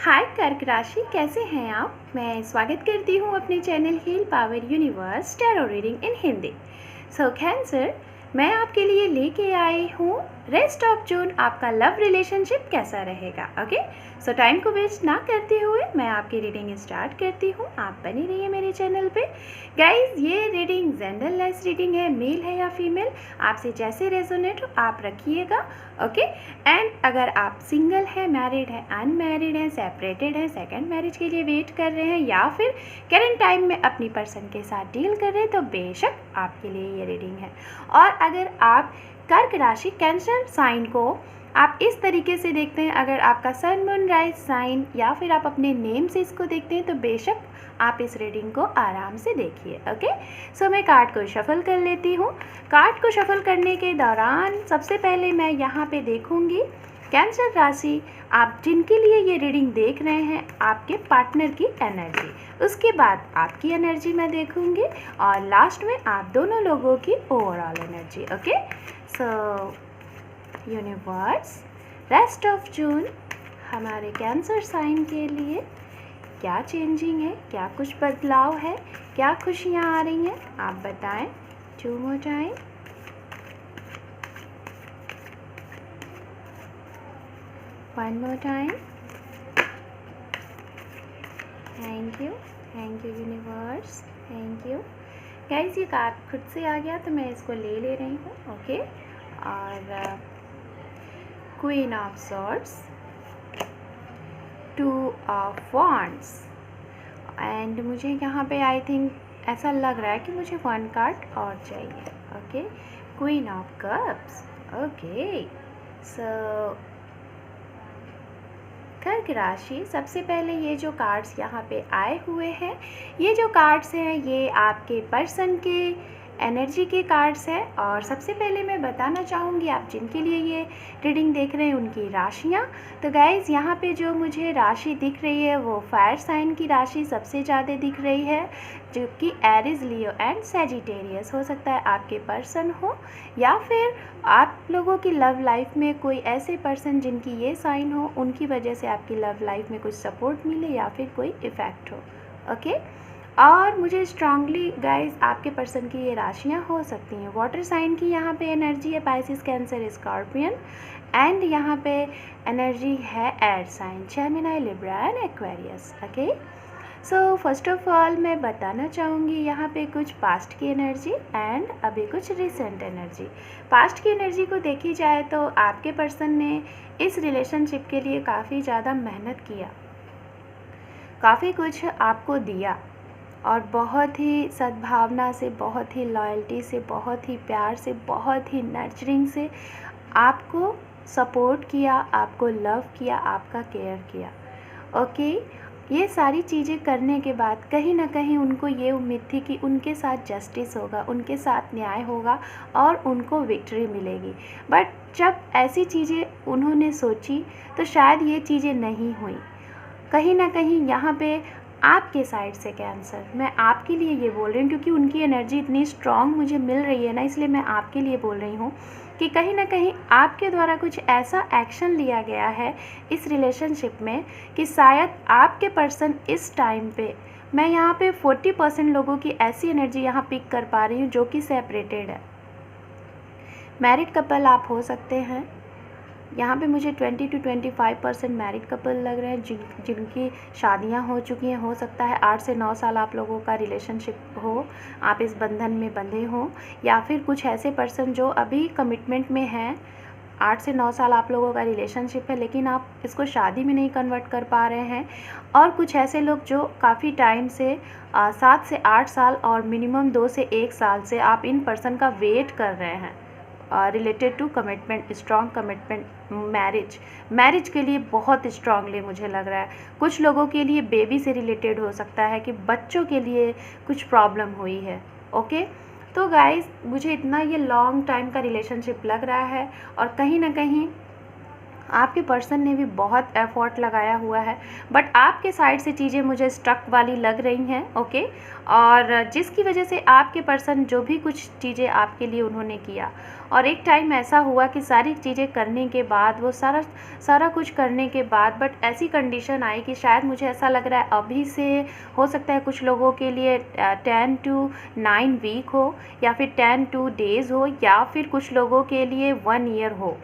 हाय कर्क राशि, कैसे हैं आप। मैं स्वागत करती हूँ अपने channel heal power universe tarot reading in Hindi. So cancer, मैं आपके लिए लेके आई हूँ रेस्ट ऑफ जून आपका लव रिलेशनशिप कैसा रहेगा। ओके, सो टाइम को वेस्ट ना करते हुए मैं आपकी रीडिंग स्टार्ट करती हूँ। आप बनी रहिए मेरे चैनल पे। गाइज, ये रीडिंग जेंडरलेस रीडिंग है, मेल है या फीमेल, आपसे जैसे रेजोनेट हो आप रखिएगा। ओके, एंड अगर आप सिंगल हैं, मैरिड हैं, अनमैरिड हैं, सेपरेटेड हैं, सेकंड मैरिज के लिए वेट कर रहे हैं या फिर करंट टाइम में अपनी पर्सन के साथ डील कर रहे हैं, तो बेशक आपके लिए ये रीडिंग है। और अगर आप कर्क राशि कैंसर साइन को आप इस तरीके से देखते हैं, अगर आपका सन मून राइज साइन या फिर आप अपने नेम से इसको देखते हैं, तो बेशक आप इस रीडिंग को आराम से देखिए। ओके, सो मैं कार्ड को शफल कर लेती हूँ। कार्ड को शफल करने के दौरान सबसे पहले मैं यहाँ पे देखूँगी कैंसर राशि, आप जिनके लिए ये रीडिंग देख रहे हैं, आपके पार्टनर की एनर्जी, उसके बाद आपकी एनर्जी मैं देखूँगी और लास्ट में आप दोनों लोगों की overall energy. Okay, so universe, rest of जून हमारे कैंसर साइन के लिए क्या चेंजिंग है, क्या कुछ बदलाव है, क्या खुशियाँ आ रही हैं, आप बताएं। 2 more time, 1 more time। Thank you universe, thank you. Guys, ये कार्ड खुद से आ गया तो मैं इसको ले रही हूँ। ओके, और queen of swords, 2 of wands, and मुझे यहाँ पे आई थिंक ऐसा लग रहा है कि मुझे 1 कार्ड और चाहिए। Okay, queen of cups. Okay, so कर्क राशि, सबसे पहले ये जो कार्ड्स यहाँ पे आए हुए हैं, ये जो कार्ड्स हैं ये आपके पर्सन के एनर्जी के कार्ड्स हैं। और सबसे पहले मैं बताना चाहूँगी आप जिनके लिए ये रीडिंग देख रहे हैं उनकी राशियाँ। तो गाइज़, यहाँ पे जो मुझे राशि दिख रही है वो फायर साइन की राशि सबसे ज़्यादा दिख रही है, जो कि एरिस, लियो एंड सैजिटेरियस हो सकता है आपके पर्सन हो, या फिर आप लोगों की लव लाइफ में कोई ऐसे पर्सन जिनकी ये साइन हो, उनकी वजह से आपकी लव लाइफ में कुछ सपोर्ट मिले या फिर कोई इफ़ेक्ट हो। ओके, और मुझे स्ट्रांगली गाइस आपके पर्सन की ये राशियाँ हो सकती हैं। वाटर साइन की यहाँ पे एनर्जी है, पाइसिस, कैंसर, स्कॉर्पियन, एंड यहाँ पे एनर्जी है air sign, Gemini, Libra and Aquarius. Okay, so first of all मैं बताना चाहूँगी यहाँ पे कुछ पास्ट की एनर्जी एंड अभी कुछ रिसेंट एनर्जी। पास्ट की एनर्जी को देखी जाए तो आपके पर्सन ने इस रिलेशनशिप के लिए काफ़ी ज़्यादा मेहनत किया, काफ़ी कुछ आपको दिया और बहुत ही सद्भावना से, बहुत ही लॉयल्टी से, बहुत ही प्यार से, बहुत ही नर्चरिंग से आपको सपोर्ट किया, आपको लव किया, आपका केयर किया। ओके, ये सारी चीज़ें करने के बाद कहीं ना कहीं उनको ये उम्मीद थी कि उनके साथ जस्टिस होगा, उनके साथ न्याय होगा और उनको विक्ट्री मिलेगी। बट जब ऐसी चीज़ें उन्होंने सोची तो शायद ये चीज़ें नहीं हुई। कहीं ना कहीं यहाँ पे आपके साइड से कैंसर, मैं आपके लिए ये बोल रही हूँ क्योंकि उनकी एनर्जी इतनी स्ट्रॉन्ग मुझे मिल रही है ना, इसलिए मैं आपके लिए बोल रही हूँ कि कहीं ना कहीं आपके द्वारा कुछ ऐसा एक्शन लिया गया है इस रिलेशनशिप में कि शायद आपके पर्सन इस टाइम पे, मैं यहाँ पे 40% लोगों की ऐसी एनर्जी यहाँ पिक कर पा रही हूँ जो कि सेपरेटेड है। मैरिड कपल आप हो सकते हैं, यहाँ पे मुझे 20 to 25% मैरिड कपल लग रहे हैं जिनकी शादियाँ हो चुकी हैं। हो सकता है 8 से 9 साल आप लोगों का रिलेशनशिप हो, आप इस बंधन में बंधे हो, या फिर कुछ ऐसे पर्सन जो अभी कमिटमेंट में हैं। 8 से 9 साल आप लोगों का रिलेशनशिप है लेकिन आप इसको शादी में नहीं कन्वर्ट कर पा रहे हैं। और कुछ ऐसे लोग जो काफ़ी टाइम से 7 से 8 साल और मिनिमम 2 से 1 साल से आप इन पर्सन का वेट कर रहे हैं related to commitment, strong commitment, marriage के लिए बहुत स्ट्रांगली मुझे लग रहा है। कुछ लोगों के लिए बेबी से रिलेटेड हो सकता है कि बच्चों के लिए कुछ प्रॉब्लम हुई है। ओके, तो गाइस, मुझे इतना ये लॉन्ग टाइम का रिलेशनशिप लग रहा है और कहीं ना कहीं आपके पर्सन ने भी बहुत एफर्ट लगाया हुआ है, बट आपके साइड से चीज़ें मुझे स्ट्रक वाली लग रही हैं। ओके, और जिसकी वजह से आपके पर्सन जो भी कुछ चीज़ें आपके लिए उन्होंने किया, और एक टाइम ऐसा हुआ कि सारी चीज़ें करने के बाद, वो सारा कुछ करने के बाद, बट ऐसी कंडीशन आई कि शायद मुझे ऐसा लग रहा है अभी से हो सकता है कुछ लोगों के लिए 10 to 9 वीक हो, या फिर 10 2 डेज़ हो, या फिर कुछ लोगों के लिए 1 ईयर हो,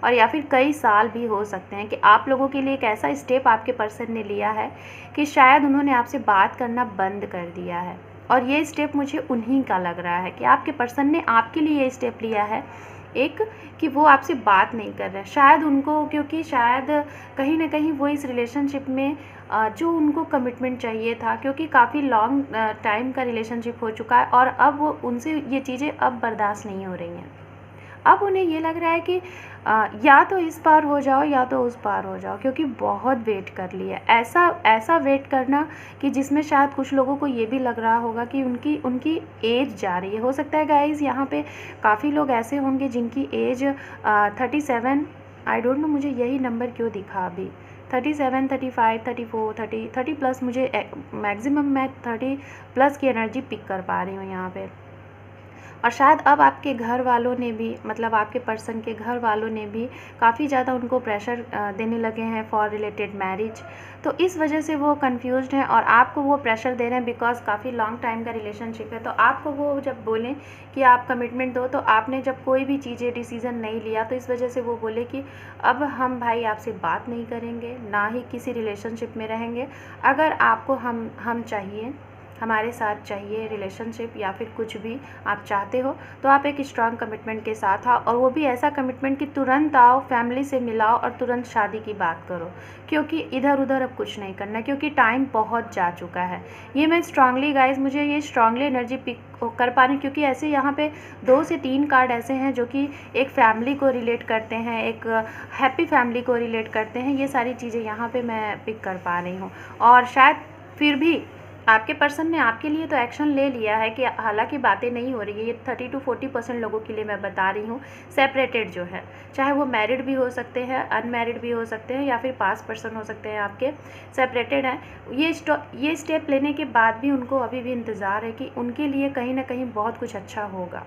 और या फिर कई साल भी हो सकते हैं। कि आप लोगों के लिए एक ऐसा स्टेप आपके पर्सन ने लिया है कि शायद उन्होंने आपसे बात करना बंद कर दिया है, और ये स्टेप मुझे उन्हीं का लग रहा है कि आपके पर्सन ने आपके लिए ये स्टेप लिया है एक, कि वो आपसे बात नहीं कर रहे हैं शायद उनको, क्योंकि शायद कहीं ना कहीं वो इस रिलेशनशिप में जो उनको कमिटमेंट चाहिए था, क्योंकि काफ़ी लॉन्ग टाइम का रिलेशनशिप हो चुका है, और अब वो उनसे ये चीज़ें अब बर्दाश्त नहीं हो रही हैं। अब उन्हें ये लग रहा है कि या तो इस पार हो जाओ या तो उस पार हो जाओ, क्योंकि बहुत वेट कर लिया। ऐसा वेट करना कि जिसमें शायद कुछ लोगों को ये भी लग रहा होगा कि उनकी एज जा रही है। हो सकता है गाइज़ यहाँ पे काफ़ी लोग ऐसे होंगे जिनकी एज 37, आई डोंट नो मुझे यही नंबर क्यों दिखा अभी, 37, 35, 34, 30 प्लस, मुझे मैक्सिमम मैं 30 प्लस की एनर्जी पिक कर पा रही हूँ यहाँ पे। और शायद अब आपके घर वालों ने भी, मतलब आपके पर्सन के घर वालों ने भी काफ़ी ज़्यादा उनको प्रेशर देने लगे हैं फॉर रिलेटेड मैरिज। तो इस वजह से वो कंफ्यूज्ड हैं और आपको वो प्रेशर दे रहे हैं, बिकॉज काफ़ी लॉन्ग टाइम का रिलेशनशिप है। तो आपको वो जब बोलें कि आप कमिटमेंट दो, तो आपने जब कोई भी चीज़ें डिसीज़न नहीं लिया, तो इस वजह से वो बोले कि अब हम भाई आपसे बात नहीं करेंगे, ना ही किसी रिलेशनशिप में रहेंगे। अगर आपको हम चाहिए, हमारे साथ चाहिए रिलेशनशिप या फिर कुछ भी आप चाहते हो, तो आप एक स्ट्रांग कमिटमेंट के साथ आओ, और वो भी ऐसा कमिटमेंट कि तुरंत आओ, फैमिली से मिलाओ और तुरंत शादी की बात करो, क्योंकि इधर उधर अब कुछ नहीं करना, क्योंकि टाइम बहुत जा चुका है। ये मैं स्ट्रांगली गाइज, मुझे ये स्ट्रांगली एनर्जी पिक कर पा रही हूँ, क्योंकि ऐसे यहाँ पे 2 से 3 कार्ड ऐसे हैं जो कि एक फैमिली को रिलेट करते हैं, एक हैप्पी फैमिली को रिलेट करते हैं। ये सारी चीज़ें यहाँ पे मैं पिक कर पा रही हूँ, और शायद फिर भी आपके पर्सन ने आपके लिए तो एक्शन ले लिया है, कि हालांकि बातें नहीं हो रही है। ये 30 to 40% लोगों के लिए मैं बता रही हूँ सेपरेटेड जो है, चाहे वो मैरिड भी हो सकते हैं, अनमैरिड भी हो सकते हैं, या फिर पास पर्सन हो सकते हैं आपके, सेपरेटेड हैं। ये स्टेप लेने के बाद भी उनको अभी भी इंतज़ार है कि उनके लिए कहीं ना कहीं बहुत कुछ अच्छा होगा,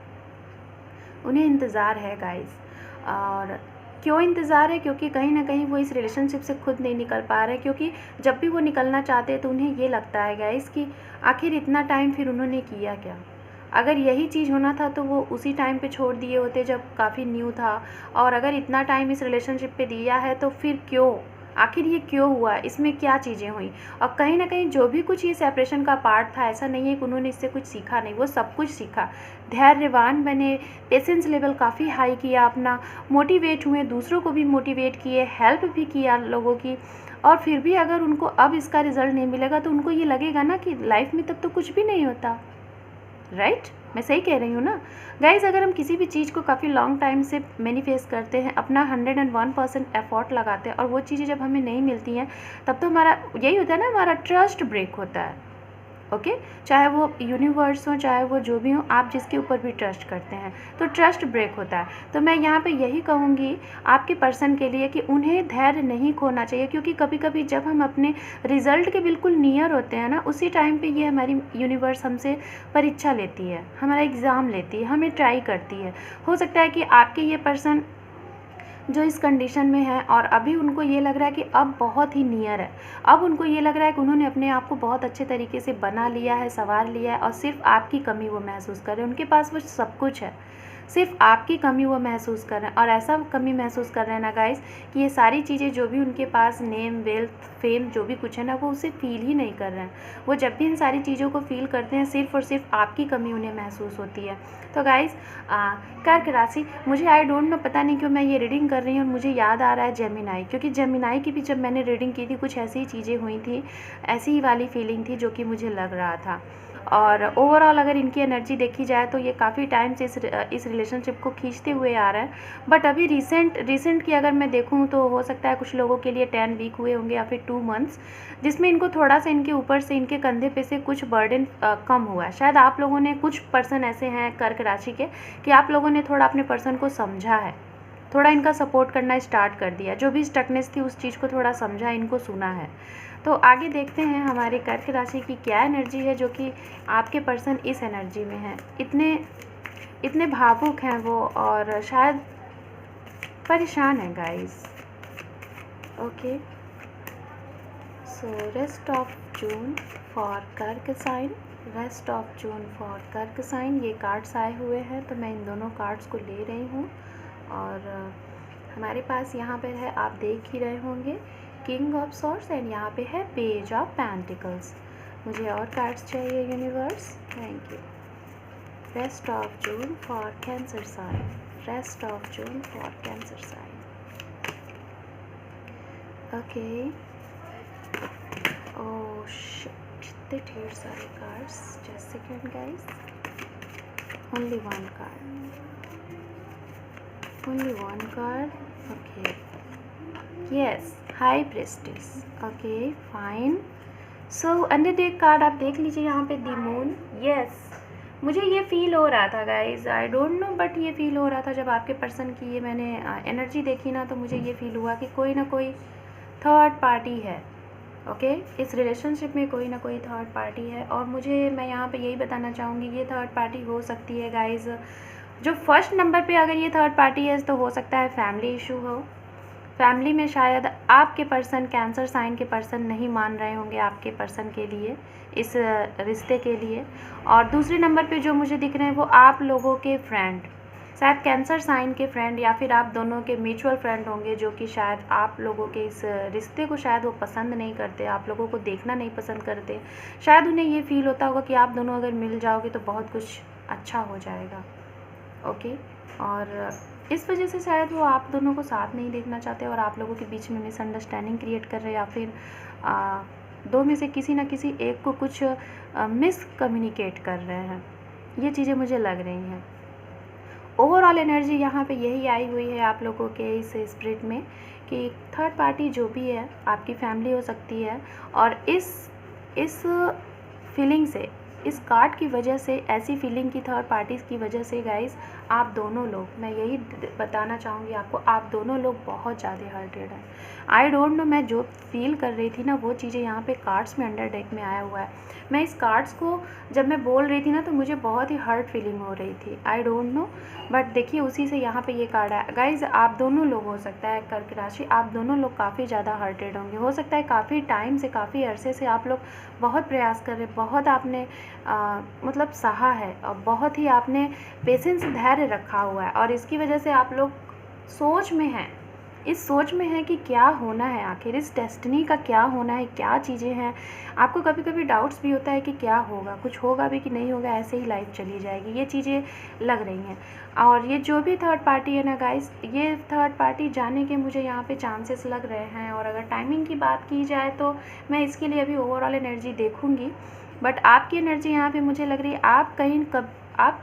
उन्हें इंतज़ार है गाइस। और क्यों इंतज़ार है? क्योंकि कहीं ना कहीं वो इस रिलेशनशिप से खुद नहीं निकल पा रहे, क्योंकि जब भी वो निकलना चाहते हैं तो उन्हें ये लगता है गाइस कि आखिर इतना टाइम फिर उन्होंने किया क्या। अगर यही चीज़ होना था तो वो उसी टाइम पे छोड़ दिए होते जब काफ़ी न्यू था, और अगर इतना टाइम इस रिलेशनशिप पे दिया है तो फिर क्यों, आखिर ये क्यों हुआ, इसमें क्या चीज़ें हुई। और कहीं ना कहीं जो भी कुछ ये सेपरेशन का पार्ट था, ऐसा नहीं है कि उन्होंने इससे कुछ सीखा नहीं, वो सब कुछ सीखा, धैर्यवान बने, पेशेंस लेवल काफ़ी हाई किया अपना, मोटिवेट हुए, दूसरों को भी मोटिवेट किए, हेल्प भी किया लोगों की। और फिर भी अगर उनको अब इसका रिज़ल्ट नहीं मिलेगा तो उनको ये लगेगा ना कि लाइफ में तब तो कुछ भी नहीं होता, राइट? मैं सही कह रही हूँ ना गाइज़? अगर हम किसी भी चीज़ को काफ़ी लॉन्ग टाइम से मैनिफेस्ट करते हैं, अपना 101% एफर्ट लगाते हैं, और वो चीज़ें जब हमें नहीं मिलती हैं, तब तो हमारा यही होता है ना, हमारा ट्रस्ट ब्रेक होता है। ओके, चाहे वो यूनिवर्स हो, चाहे वो जो भी हो, आप जिसके ऊपर भी ट्रस्ट करते हैं, तो ट्रस्ट ब्रेक होता है। तो मैं यहाँ पे यही कहूँगी आपके पर्सन के लिए कि उन्हें धैर्य नहीं खोना चाहिए, क्योंकि कभी कभी जब हम अपने रिज़ल्ट के बिल्कुल नियर होते हैं ना, उसी टाइम पे ये हमारी यूनिवर्स हमसे परीक्षा लेती है, हमारा एग्ज़ाम लेती है, हमें ट्राई करती है। हो सकता है कि आपके ये पर्सन जो इस कंडीशन में है, और अभी उनको ये लग रहा है कि अब बहुत ही नियर है, अब उनको ये लग रहा है कि उन्होंने अपने आप को बहुत अच्छे तरीके से बना लिया है, संवार लिया है, और सिर्फ आपकी कमी वो महसूस कर रहे हैं। उनके पास वो सब कुछ है, सिर्फ आपकी कमी वो महसूस कर रहे हैं, और ऐसा कमी महसूस कर रहे हैं ना गाइस, कि ये सारी चीज़ें जो भी उनके पास, नेम, वेल्थ, फेम, जो भी कुछ है ना, वो उसे फील ही नहीं कर रहे हैं। वो जब भी इन सारी चीज़ों को फील करते हैं, सिर्फ और सिर्फ आपकी कमी उन्हें महसूस होती है। तो गाइस, कर्क राशि, मुझे आई डोंट नो, पता नहीं क्यों मैं ये रीडिंग कर रही हूँ और मुझे याद आ रहा है जेमिनाई, क्योंकि जेमिनाई की भी जब मैंने रीडिंग की थी, कुछ ऐसी ही चीज़ें हुई थी, ऐसी ही वाली फीलिंग थी जो कि मुझे लग रहा था। और ओवरऑल अगर इनकी एनर्जी देखी जाए तो ये काफ़ी टाइम से इस रिलेशनशिप को खींचते हुए आ रहा है, बट अभी रिसेंट की अगर मैं देखूँ तो हो सकता है कुछ लोगों के लिए 10 वीक हुए होंगे या फिर 2 मंथ्स, जिसमें इनको थोड़ा सा इनके ऊपर से, इनके कंधे पे से कुछ बर्डन कम हुआ है। शायद आप लोगों ने, कुछ पर्सन ऐसे हैं कर्क राशि के, कि आप लोगों ने थोड़ा अपने पर्सन को समझा है, थोड़ा इनका सपोर्ट करना स्टार्ट कर दिया, जो भी स्टकनेस थी उस चीज़ को थोड़ा समझा, इनको सुना है। तो आगे देखते हैं हमारे कर्क राशि की क्या एनर्जी है, जो कि आपके पर्सन इस एनर्जी में है। इतने भावुक हैं वो और शायद परेशान है guys. Okay, so rest of June for कर्क sign, rest of June for कर्क साइन। ये कार्ड्स आए हुए हैं तो मैं इन दोनों कार्ड्स को ले रही हूँ। और हमारे पास यहाँ पर है, आप देख ही रहे होंगे, किंग ऑफ सॉर्ड्स एंड यहाँ पे है पेज ऑफ पेंटिकल्स। मुझे और कार्ड्स चाहिए universe, thank you. Rest of June for cancer sign, rest of June for cancer sign. Okay, oh shit, इतने ढेर सारे cards, just second guys, only one card, only one card. Okay, yes, high priestess. Okay fine, so undertake card आप देख लीजिए यहाँ पे, the moon. Yes, मुझे ये फील हो रहा था guys, I don't know, but ये फील हो रहा था जब आपके पर्सन की ये मैंने एनर्जी देखी ना, तो मुझे ये फील हुआ कि कोई ना कोई थर्ड पार्टी है। ओके, इस रिलेशनशिप में कोई ना कोई थर्ड पार्टी है। और मैं यहाँ पे यही बताना चाहूँगी, ये थर्ड पार्टी हो सकती है गाइज, जो फर्स्ट नंबर पे अगर ये थर्ड पार्टी है तो हो सकता है फैमिली इशू हो। फैमिली में शायद आपके पर्सन, कैंसर साइन के पर्सन नहीं मान रहे होंगे आपके पर्सन के लिए, इस रिश्ते के लिए। और दूसरे नंबर पे जो मुझे दिख रहे हैं वो आप लोगों के फ्रेंड, शायद कैंसर साइन के फ्रेंड या फिर आप दोनों के म्यूचुअल फ्रेंड होंगे, जो कि शायद आप लोगों के इस रिश्ते को शायद वो पसंद नहीं करते, आप लोगों को देखना नहीं पसंद करते। शायद उन्हें ये फील होता होगा कि आप दोनों अगर मिल जाओगे तो बहुत कुछ अच्छा हो जाएगा। ओके, और इस वजह से शायद वो आप दोनों को साथ नहीं देखना चाहते और आप लोगों के बीच में मिसअंडरस्टैंडिंग क्रिएट कर रहे हैं, या फिर दो में से किसी ना किसी एक को कुछ मिस कम्युनिकेट कर रहे हैं। ये चीज़ें मुझे लग रही हैं। ओवरऑल एनर्जी यहाँ पे यही आई हुई है आप लोगों के इस स्पिरिट में कि थर्ड पार्टी जो भी है आपकी फैमिली हो सकती है। और इस फीलिंग से, इस कार्ड की वजह से, ऐसी फीलिंग की थर्ड पार्टीज़ की वजह से गाइस, आप दोनों लोग, मैं यही बताना चाहूँगी आपको, आप दोनों लोग बहुत ज़्यादा हर्टेड हैं। आई डोंट नो, मैं जो फील कर रही थी ना वो चीज़ें यहाँ पे कार्ड्स में अंडर डेक में आया हुआ है। मैं इस कार्ड्स को जब मैं बोल रही थी ना तो मुझे बहुत ही हर्ट फीलिंग हो रही थी, आई डोंट नो, बट देखिए उसी से यहाँ पे ये कार्ड आया। गाइज आप दोनों लोग, हो सकता है कर्क राशि, आप दोनों लोग काफ़ी ज़्यादा हर्टेड होंगे। हो सकता है काफ़ी टाइम से, काफ़ी अरसे से आप लोग बहुत प्रयास कर रहे, बहुत आपने मतलब सहा है और बहुत ही आपने पेशेंस, धैर्य रखा हुआ है। और इसकी वजह से आप लोग सोच में हैं, इस सोच में है कि क्या होना है आखिर, इस डेस्टिनी का क्या होना है, क्या चीज़ें हैं। आपको कभी कभी डाउट्स भी होता है कि क्या होगा, कुछ होगा भी कि नहीं होगा, ऐसे ही लाइफ चली जाएगी, ये चीज़ें लग रही हैं। और ये जो भी थर्ड पार्टी है ना गाइस, ये थर्ड पार्टी जाने के मुझे यहाँ पे चांसेस लग रहे हैं। और अगर टाइमिंग की बात की जाए तो मैं इसके लिए अभी ओवरऑल एनर्जी देखूँगी, बट आपकी एनर्जी यहाँ पर मुझे लग रही है आप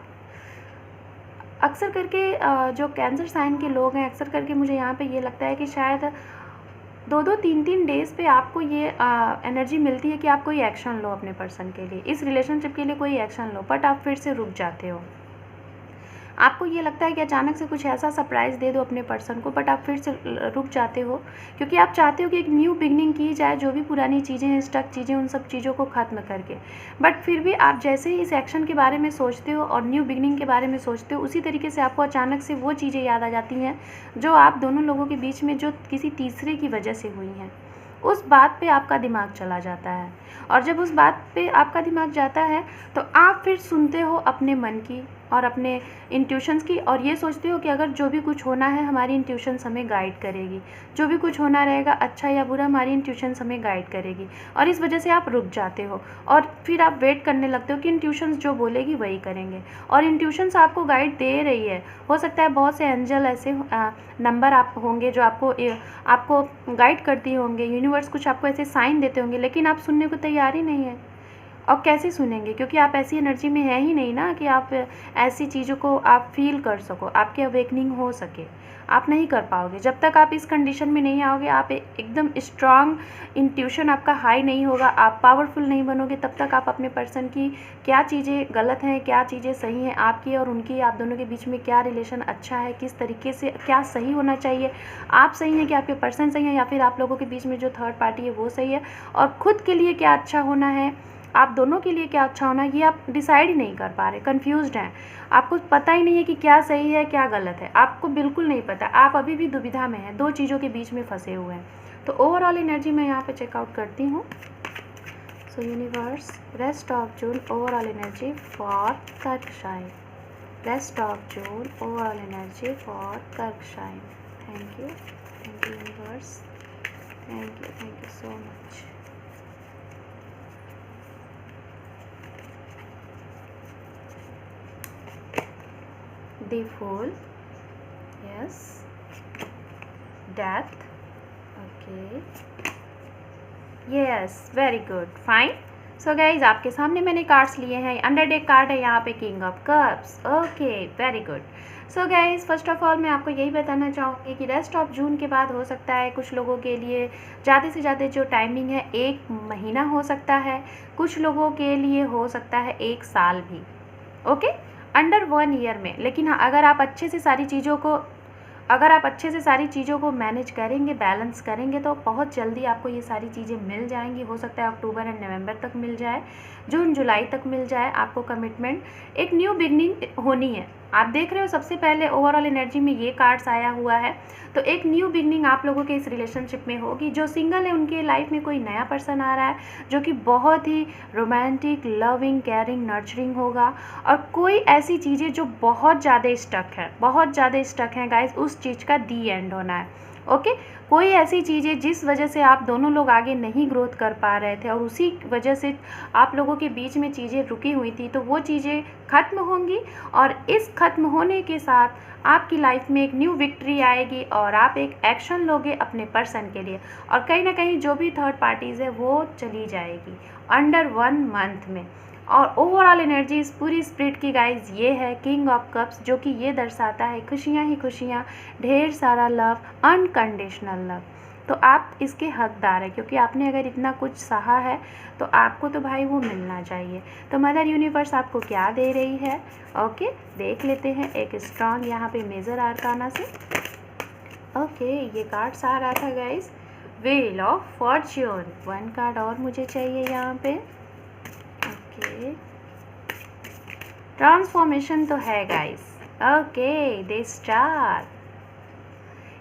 अक्सर करके जो कैंसर साइन के लोग हैं, अक्सर करके मुझे यहाँ पे ये लगता है कि शायद 2-2, 3-3 डेज़ पे आपको ये एनर्जी मिलती है कि आप कोई एक्शन लो अपने पर्सन के लिए, इस रिलेशनशिप के लिए कोई एक्शन लो, बट आप फिर से रुक जाते हो। आपको ये लगता है कि अचानक से कुछ ऐसा सरप्राइज़ दे दो अपने पर्सन को, बट आप फिर से रुक जाते हो, क्योंकि आप चाहते हो कि एक न्यू बिगनिंग की जाए, जो भी पुरानी चीज़ें हैं, स्टक चीज़ें, उन सब चीज़ों को ख़त्म करके। बट फिर भी आप जैसे ही इस एक्शन के बारे में सोचते हो और न्यू बिगनिंग के बारे में सोचते हो, उसी तरीके से आपको अचानक से वो चीज़ें याद आ जाती हैं जो आप दोनों लोगों के बीच में जो किसी तीसरे की वजह से हुई हैं। उस बात पे आपका दिमाग चला जाता है, और जब उस बात पे आपका दिमाग जाता है तो आप फिर सुनते हो अपने मन की और अपने इंट्यूशंस की, और ये सोचते हो कि अगर जो भी कुछ होना है हमारी इंट्यूशंस हमें गाइड करेगी, जो भी कुछ होना रहेगा अच्छा या बुरा हमारी इंट्यूशंस हमें गाइड करेगी। और इस वजह से आप रुक जाते हो और फिर आप वेट करने लगते हो कि इंट्यूशंस जो बोलेगी वही करेंगे, और इंट्यूशंस आपको गाइड दे रही है। हो सकता है बहुत से एंजल ऐसे नंबर आप होंगे जो आपको गाइड करती होंगे, यूनिवर्स कुछ आपको ऐसे साइन देते होंगे, लेकिन आप सुनने को तैयार ही नहीं है। और कैसे सुनेंगे, क्योंकि आप ऐसी एनर्जी में है ही नहीं ना कि आप ऐसी चीज़ों को आप फील कर सको, आपके अवेकनिंग हो सके। आप नहीं कर पाओगे जब तक आप इस कंडीशन में नहीं आओगे। आप एकदम स्ट्रांग इंट्यूशन आपका हाई नहीं होगा, आप पावरफुल नहीं बनोगे, तब तक आप अपने पर्सन की क्या चीज़ें गलत हैं, क्या चीज़ें सही हैं, आपकी और उनकी, आप दोनों के बीच में क्या रिलेशन अच्छा है, किस तरीके से क्या सही होना चाहिए, आप सही हैं कि आपके पर्सन सही है, या फिर आप लोगों के बीच में जो थर्ड पार्टी है वो सही है, और खुद के लिए क्या अच्छा होना है, आप दोनों के लिए क्या अच्छा होना है, ये आप डिसाइड ही नहीं कर पा रहे, कंफ्यूज्ड हैं। आपको पता ही नहीं है कि क्या सही है क्या गलत है, आपको बिल्कुल नहीं पता, आप अभी भी दुविधा में हैं, दो चीज़ों के बीच में फंसे हुए हैं। तो ओवरऑल एनर्जी मैं यहाँ पे चेकआउट करती हूँ। So universe, rest of June overall energy for कर्क sign, rest of June overall energy for कर्क sign. Thank you universe, thank you so much. The Fool, yes, Death, okay, yes, very good, fine. So guys, आपके सामने मैंने cards लिए हैं। Under deck card है यहाँ पे king of cups, okay, very good. So guys, first of all मैं आपको यही बताना चाहूँगी कि रेस्ट ऑफ जून के बाद हो सकता है कुछ लोगों के लिए ज़्यादा से ज़्यादा जो टाइमिंग है 1 महीना हो सकता है, कुछ लोगों के लिए हो सकता है 1 साल भी, ओके, अंडर 1 ईयर में। लेकिन हाँ, अगर आप अच्छे से सारी चीज़ों को मैनेज करेंगे, बैलेंस करेंगे, तो बहुत जल्दी आपको ये सारी चीज़ें मिल जाएंगी। हो सकता है अक्टूबर एंड नवंबर तक मिल जाए, जून जुलाई तक मिल जाए। आपको कमिटमेंट, एक न्यू बिगनिंग होनी है। आप देख रहे हो सबसे पहले ओवरऑल एनर्जी में ये कार्ड्स आया हुआ है, तो एक न्यू बिगनिंग आप लोगों के इस रिलेशनशिप में होगी। जो सिंगल है उनके लाइफ में कोई नया पर्सन आ रहा है जो कि बहुत ही रोमांटिक, लविंग, केयरिंग, नर्चरिंग होगा। और कोई ऐसी चीज़ें जो बहुत ज़्यादा स्टक हैं गाइस, उस चीज़ का दी एंड होना है, ओके। कोई ऐसी चीज़ें जिस वजह से आप दोनों लोग आगे नहीं ग्रोथ कर पा रहे थे और उसी वजह से आप लोगों के बीच में चीज़ें रुकी हुई थी, तो वो चीज़ें ख़त्म होंगी। और इस ख़त्म होने के साथ आपकी लाइफ में एक न्यू विक्ट्री आएगी और आप एक एक्शन लोगे अपने पर्सन के लिए, और कहीं ना कहीं जो भी थर्ड पार्टीज़ है वो चली जाएगी अंडर 1 मंथ में। और ओवरऑल एनर्जी इस पूरी स्पिरिट की गाइज ये है किंग ऑफ कप्स, जो कि ये दर्शाता है खुशियाँ ही खुशियाँ, ढेर सारा लव, अनकंडीशनल लव। तो आप इसके हकदार हैं, क्योंकि आपने अगर इतना कुछ सहा है तो आपको तो भाई वो मिलना चाहिए। तो मदर यूनिवर्स आपको क्या दे रही है, ओके, देख लेते हैं एक स्ट्रॉन्ग यहाँ पे मेजर आर्काना से। ओके, ये कार्ड्स आ रहा था guys, wheel of Fortune. 1 card और मुझे चाहिए यहाँ पे, ओके। ट्रांसफॉर्मेशन तो है गाइस, ओके। द स्टार,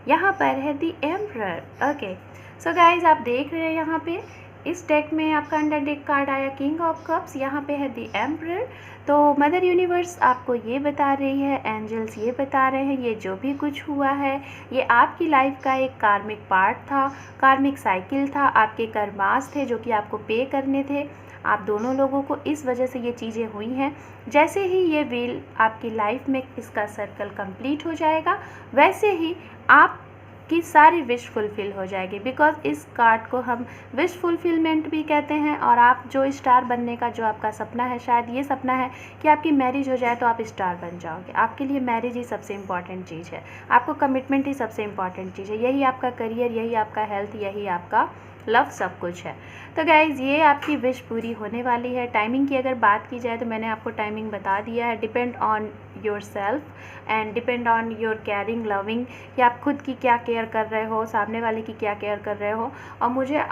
यहाँ पर है the emperor, okay. So guys, आप देख रहे हैं यहाँ पे इस डेक में आपका अंडर डेक कार्ड आया किंग ऑफ कप्स, यहाँ पे है द एम्परर। तो मदर यूनिवर्स आपको ये बता रही है, एंजल्स ये बता रहे हैं, ये जो भी कुछ हुआ है ये आपकी लाइफ का एक कार्मिक पार्ट था, कार्मिक साइकिल था, आपके कर्मास थे जो कि आपको पे करने थे। आप दोनों लोगों को इस वजह से ये चीज़ें हुई हैं। जैसे ही ये व्हील आपकी लाइफ में इसका सर्कल कंप्लीट हो जाएगा, वैसे ही आपकी सारी विश फुलफ़िल हो जाएगी। बिकॉज इस कार्ड को हम विश फुलफिलमेंट भी कहते हैं। और आप जो स्टार बनने का जो आपका सपना है, शायद ये सपना है कि आपकी मैरिज हो जाए तो आप स्टार बन जाओगे। आपके लिए मैरिज ही सबसे इम्पॉर्टेंट चीज़ है, आपको कमिटमेंट ही सबसे इम्पॉर्टेंट चीज़ है, यही आपका करियर, यही आपका हेल्थ, यही आपका लव, सब कुछ है। तो गाइज़, ये आपकी विश पूरी होने वाली है। टाइमिंग की अगर बात की जाए तो मैंने आपको टाइमिंग बता दिया है। Depend on your self and depend on your caring, loving, कि आप खुद की क्या केयर कर रहे हो, सामने वाले की क्या केयर कर रहे हो। और मुझे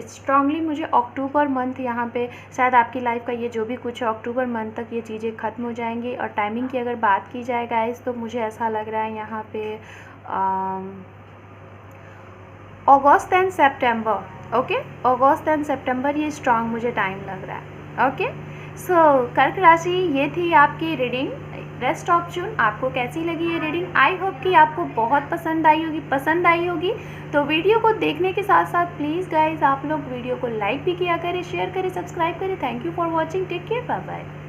स्ट्रांगली मुझे अक्टूबर मंथ यहाँ पे शायद आपकी लाइफ का ये जो भी कुछ है अक्टूबर मंथ तक ये चीज़ें ख़त्म हो जाएंगी। और टाइमिंग की अगर बात की जाए गाइज़, तो मुझे ऐसा लग रहा है यहाँ पे August and September, okay, August and September, ये स्ट्रांग मुझे टाइम लग रहा है, ओके। सो कर्क राशि, ये थी आपकी रीडिंग रेस्ट ऑफ जून। आपको कैसी लगी ये रीडिंग? आई होप कि आपको बहुत पसंद आई होगी। तो वीडियो को देखने के साथ साथ प्लीज़ गाइज आप लोग वीडियो को लाइक भी किया करें, शेयर करें, सब्सक्राइब करें। Thank you for watching, take care, bye bye.